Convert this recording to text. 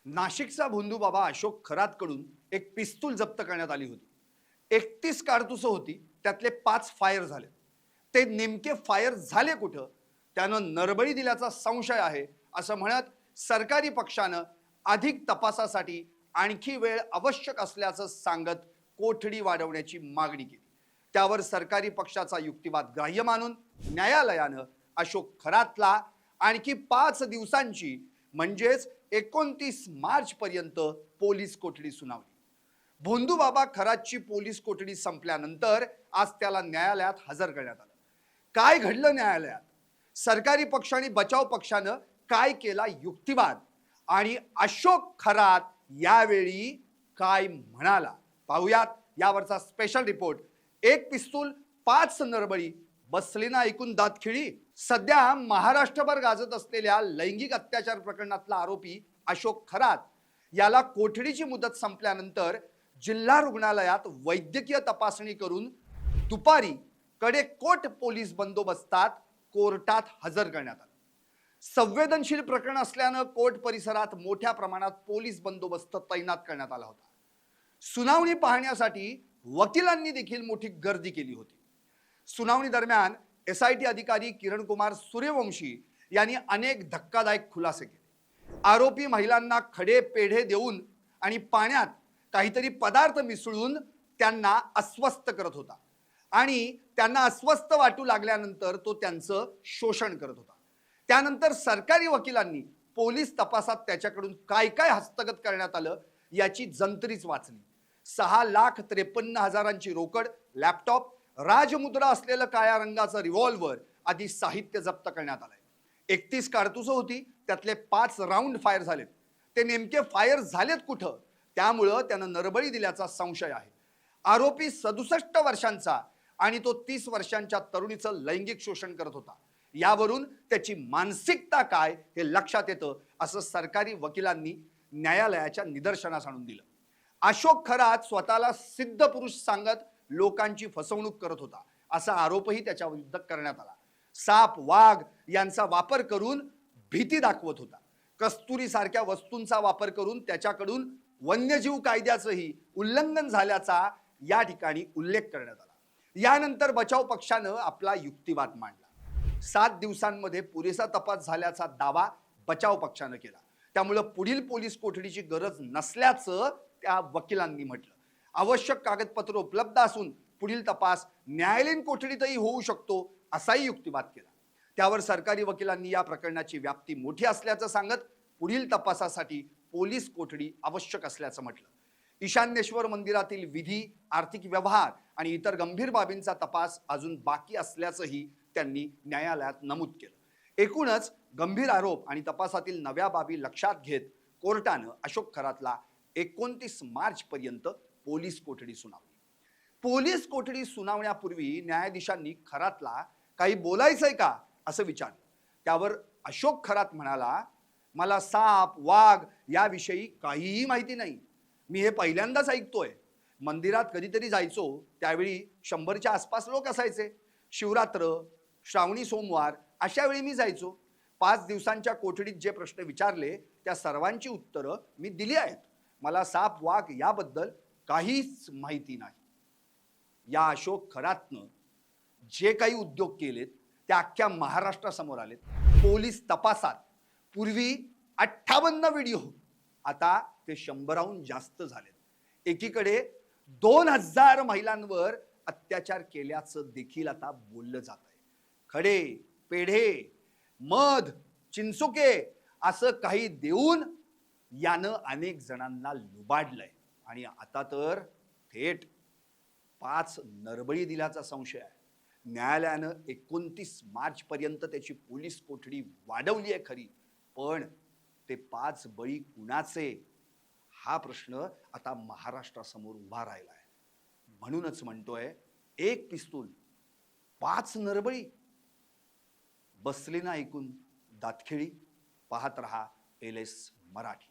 नाशिकचा भोंदू बाबा अशोक खरातकडून एक पिस्तूल जप्त करण्यात आली होती. 31 कारतुसं होती, त्यातले 5 फायर झाले. ते नेमके फायर झाले कुठं, त्यानं नरबळी दिल्याचा संशय आहे असं म्हणत सरकारी पक्षानं अधिक तपासासाठी आणखी वेळ आवश्यक असल्याचं सांगत कोठडी वाढवण्याची मागणी केली. त्यावर सरकारी पक्षाचा युक्तिवाद ग्राह्य मानून न्यायालयानं अशोक खरातला आणखी 5 दिवसांची म्हणजेच 29 मार्च पर्यंत पोलीस कोठडी सुनावली. भोंदू बाबा खरातची पोलीस कोठडी संपल्यानंतर आज त्याला न्यायालयात हजर करण्यात आलं. काय घडलं न्यायालयात, सरकारी पक्ष आणि बचाव पक्षानं काय केला युक्तिवाद आणि अशोक खरात यावेळी काय म्हणाला, पाहूयात यावरचा स्पेशल रिपोर्ट. एक पिस्तूल 5 नरबळी, बसले ना ऐकून दातखिळी. सध्या महाराष्ट्रभर गाजत असलेल्या लैंगिक अत्याचार प्रकरणातला आरोपी अशोक खरात याला कोठडीची मुदत संपल्यानंतर जिल्हा रुग्णालयात वैद्यकीय तपासणी करून दुपारी कडेकोट पोलीस बंदोबस्तात कोर्टात हजर करण्यात आलं. संवेदनशील प्रकरण असल्यानं कोर्ट परिसरात मोठ्या प्रमाणात पोलीस बंदोबस्त तैनात करण्यात आला होता. सुनावणी पाहण्यासाठी वकिलांनी देखील मोठी गर्दी केली होती. सुनावणी दरम्यान SIT अधिकारी किरण कुमार सूर्यवंशी यांनी अनेक धक्कादायक खुलासे केले. आरोपी महिलांना खडे पेढे देऊन आणि पाण्यात काहीतरी पदार्थ मिसळून त्यांना अस्वस्थ करत होता आणि त्यांना अस्वस्थ वाटू लागल्यानंतर तो त्यांचं शोषण करत होता. त्यानंतर सरकारी वकिलांनी पोलीस तपासात त्याच्याकडून काय काय हस्तगत करण्यात आलं याची जंत्रीच वाचली. 6,53,000ची रोकड, लॅपटॉप, राजमुद्रा असलेलं काळ्या रंगाचं रिव्हॉल्व्हर आदी साहित्य जप्त करण्यात आलंय. 31 कारतुसं होती, त्यातले 5 राऊंड फायर झालेत. ते नेमके फायर झालेत कुठं, त्यामुळं त्यानं नरबळी दिल्याचा संशय आहे. आरोपी 67 वर्षांचा आणि तो 30 वर्षांच्या तरुणीचं लैंगिक शोषण करत होता. यावरून त्याची मानसिकता काय हे लक्षात येतं असं सरकारी वकिलांनी न्यायालयाच्या निदर्शनास आणून दिलं. अशोक खरात स्वतःला सिद्ध पुरुष सांगत लोकांची फसवणूक करत होता असा आरोपही त्याच्या विरुद्ध करण्यात आला. साप, वाघ यांचा वापर करून भीती दाखवत होता. कस्तुरी सारख्या वस्तूंचा वापर करून त्याच्याकडून वन्यजीव कायद्याचंही उल्लंघन झाल्याचा या ठिकाणी उल्लेख करण्यात आला. यानंतर बचाव पक्षानं आपला युक्तिवाद मांडला. 7 दिवसांमध्ये पुरेसा तपास झाल्याचा दावा बचाव पक्षानं केला. त्यामुळे पुढील पोलीस कोठडीची गरज नसल्याचं त्या वकिलांनी म्हटलं. आवश्यक कागदपत्र उपलब्ध असून पुढील तपास न्यायालयीन कोठडीतही होऊ शकतो असाही युक्तिवाद केला. त्यावर सरकारी वकिलांनी या प्रकरणाची व्याप्ती मोठी असल्याचं सांगत पुढील तपासासाठी पोलीस कोठडी आवश्यक असल्याचं म्हटलं. ईशान्येश्वर मंदिरातील विधी, आर्थिक व्यवहार आणि इतर गंभीर बाबींचा तपास अजून बाकी असल्याचंही त्यांनी न्यायालयात नमूद केलं. एकूणच गंभीर आरोप आणि तपासातील नव्या बाबी लक्षात घेत कोर्टानं अशोक खरातला 29 मार्च पर्यंत पोलीस कोठडी सुनावली. पोलीस कोठडी सुनावण्यापूर्वी न्यायाधीशांनी खरातला काही बोलायचंय का असं विचारलं. त्यावर अशोक खरात म्हणाला, मला साप, वाघ याविषयी काहीही माहिती नाही. मी हे पहिल्यांदाच ऐकतोय. मंदिरात कधीतरी जायचो, त्यावेळी 100च्या आसपास लोक असायचे. शिवरात्र, श्रावणी सोमवार अशा वेळी मी जायचो. 5 दिवसांच्या कोठडीत जे प्रश्न विचारले त्या सर्वांची उत्तरं मी दिली आहेत. मला साप, वाघ याबद्दल काहीच माहिती नाही. या अशोक खरातनं जे काही उद्योग केलेत त्या अख्ख्या महाराष्ट्रासमोर आलेत. पोलीस तपासात पूर्वी 58 व्हिडिओ, आता ते 100हून जास्त झालेत. एकीकडे 2000 महिलांवर अत्याचार केल्याचं देखील आता बोललं जात आहे. खडे, पेढे, मध, चिंचुके असं काही देऊन यानं अनेक जणांना लुबाडलंय आणि आता तर थेट 5 नरबळी दिल्याचा संशय आहे. न्यायालयानं 29 मार्च पर्यंत त्याची पोलीस कोठडी वाढवली आहे खरी, पण ते 5 बळी कुणाचे हा प्रश्न आता महाराष्ट्रासमोर उभा राहिला आहे. म्हणूनच म्हणतोय, एक पिस्तूल 5 नरबळी, बसले ना ऐकून दातखिळी. पाहत रहा LS मराठी.